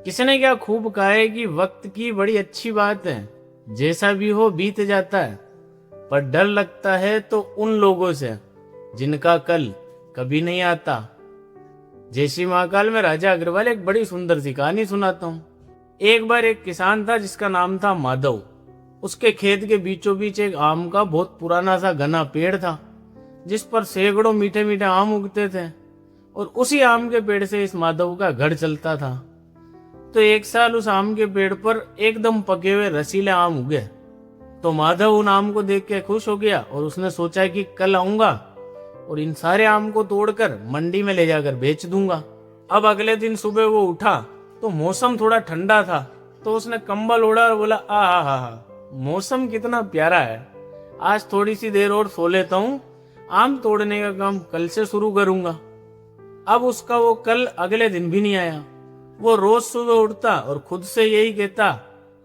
किसी ने क्या खूब कहा है कि वक्त की बड़ी अच्छी बात है, जैसा भी हो बीत जाता है, पर डर लगता है तो उन लोगों से जिनका कल कभी नहीं आता। जैसी महाकाल में राजा अग्रवाल एक बड़ी सुंदर सी कहानी सुनाता हूँ। एक बार एक किसान था जिसका नाम था माधव। उसके खेत के बीचों बीच एक आम का बहुत पुराना सा घना पेड़ था, जिस पर सैकड़ों मीठे मीठे आम उगते थे, और उसी आम के पेड़ से इस माधव का घर चलता था। तो एक साल उस आम के पेड़ पर एकदम पके हुए रसीले आम उगे। तो माधव उन आम को देख के खुश हो गया और उसने सोचा कि कल आऊंगा और इन सारे आम को तोड़कर मंडी में ले जाकर बेच दूंगा। अब अगले दिन सुबह वो उठा तो मौसम थोड़ा ठंडा था, तो उसने कंबल ओढ़ा और बोला, आ मौसम कितना प्यारा है, आज थोड़ी सी देर और सो लेता हूँ, आम तोड़ने का काम कल से शुरू करूंगा। अब उसका वो कल अगले दिन भी नहीं आया। वो रोज सुबह उठता और खुद से यही कहता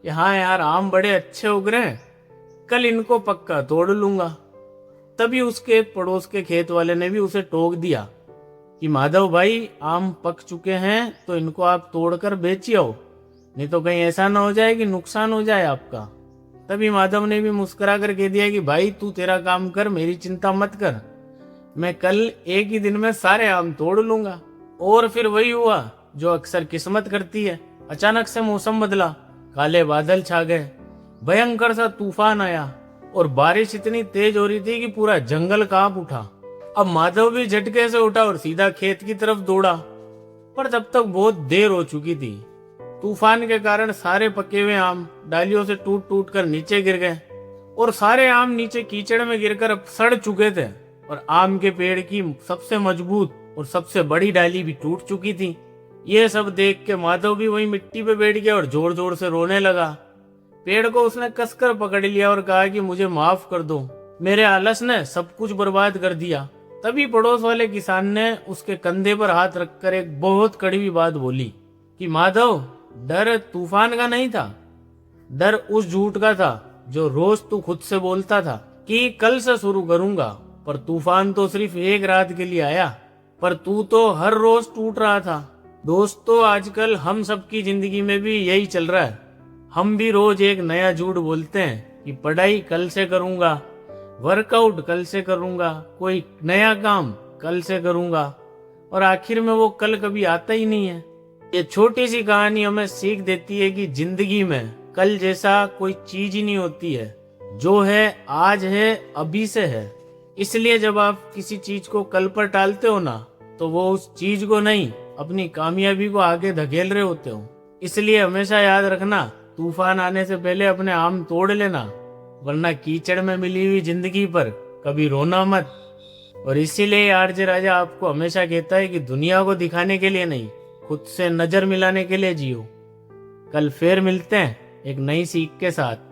कि हाँ यार, आम बड़े अच्छे उग रहे हैं, कल इनको पक्का तोड़ लूंगा। तभी उसके एक पड़ोस के खेत वाले ने भी उसे टोक दिया कि माधव भाई, आम पक चुके हैं तो इनको आप तोड़कर बेचिए आओ, नहीं तो कहीं ऐसा ना हो जाए कि नुकसान हो जाए आपका। तभी माधव ने भी मुस्कुरा कर कह दिया कि भाई तू तेरा काम कर, मेरी चिंता मत कर, मैं कल एक ही दिन में सारे आम तोड़ लूंगा। और फिर वही हुआ जो अक्सर किस्मत करती है। अचानक से मौसम बदला, काले बादल छा गए, भयंकर सा तूफान आया और बारिश इतनी तेज हो रही थी कि पूरा जंगल कांप उठा। अब माधव भी झटके से उठा और सीधा खेत की तरफ दौड़ा, पर तब तक बहुत देर हो चुकी थी। तूफान के कारण सारे पके हुए आम डालियों से टूट टूट कर नीचे गिर गए और सारे आम नीचे कीचड़ में गिरकर अब सड़ चुके थे, और आम के पेड़ की सबसे मजबूत और सबसे बड़ी डाली भी टूट चुकी थी। यह सब देख के माधव भी वही मिट्टी पे बैठ गया और जोर जोर से रोने लगा। पेड़ को उसने कसकर पकड़ लिया और कहा कि मुझे माफ कर दो, मेरे आलस ने सब कुछ बर्बाद कर दिया। तभी पड़ोस वाले किसान ने उसके कंधे पर हाथ रखकर एक बहुत कड़वी बात बोली कि माधव, डर तूफान का नहीं था, डर उस झूठ का था जो रोज तू खुद से बोलता था कि कल से शुरू करूंगा, पर तूफान तो सिर्फ एक रात के लिए आया, पर तू तो हर रोज टूट रहा था। दोस्तों, आजकल हम सबकी जिंदगी में भी यही चल रहा है। हम भी रोज एक नया झूठ बोलते हैं कि पढ़ाई कल से करूंगा, वर्कआउट कल से करूंगा, कोई नया काम कल से करूंगा, और आखिर में वो कल कभी आता ही नहीं है। ये छोटी सी कहानी हमें सीख देती है कि जिंदगी में कल जैसा कोई चीज ही नहीं होती है, जो है आज है, अभी से है। इसलिए जब आप किसी चीज को कल पर टालते हो ना, तो वो उस चीज को नहीं, अपनी कामयाबी को आगे धकेल रहे होते हो। इसलिए हमेशा याद रखना, तूफान आने से पहले अपने आम तोड़ लेना, वरना कीचड़ में मिली हुई जिंदगी पर कभी रोना मत। और इसीलिए आरजे राजा आपको हमेशा कहता है कि दुनिया को दिखाने के लिए नहीं, खुद से नजर मिलाने के लिए जियो। कल फिर मिलते हैं एक नई सीख के साथ।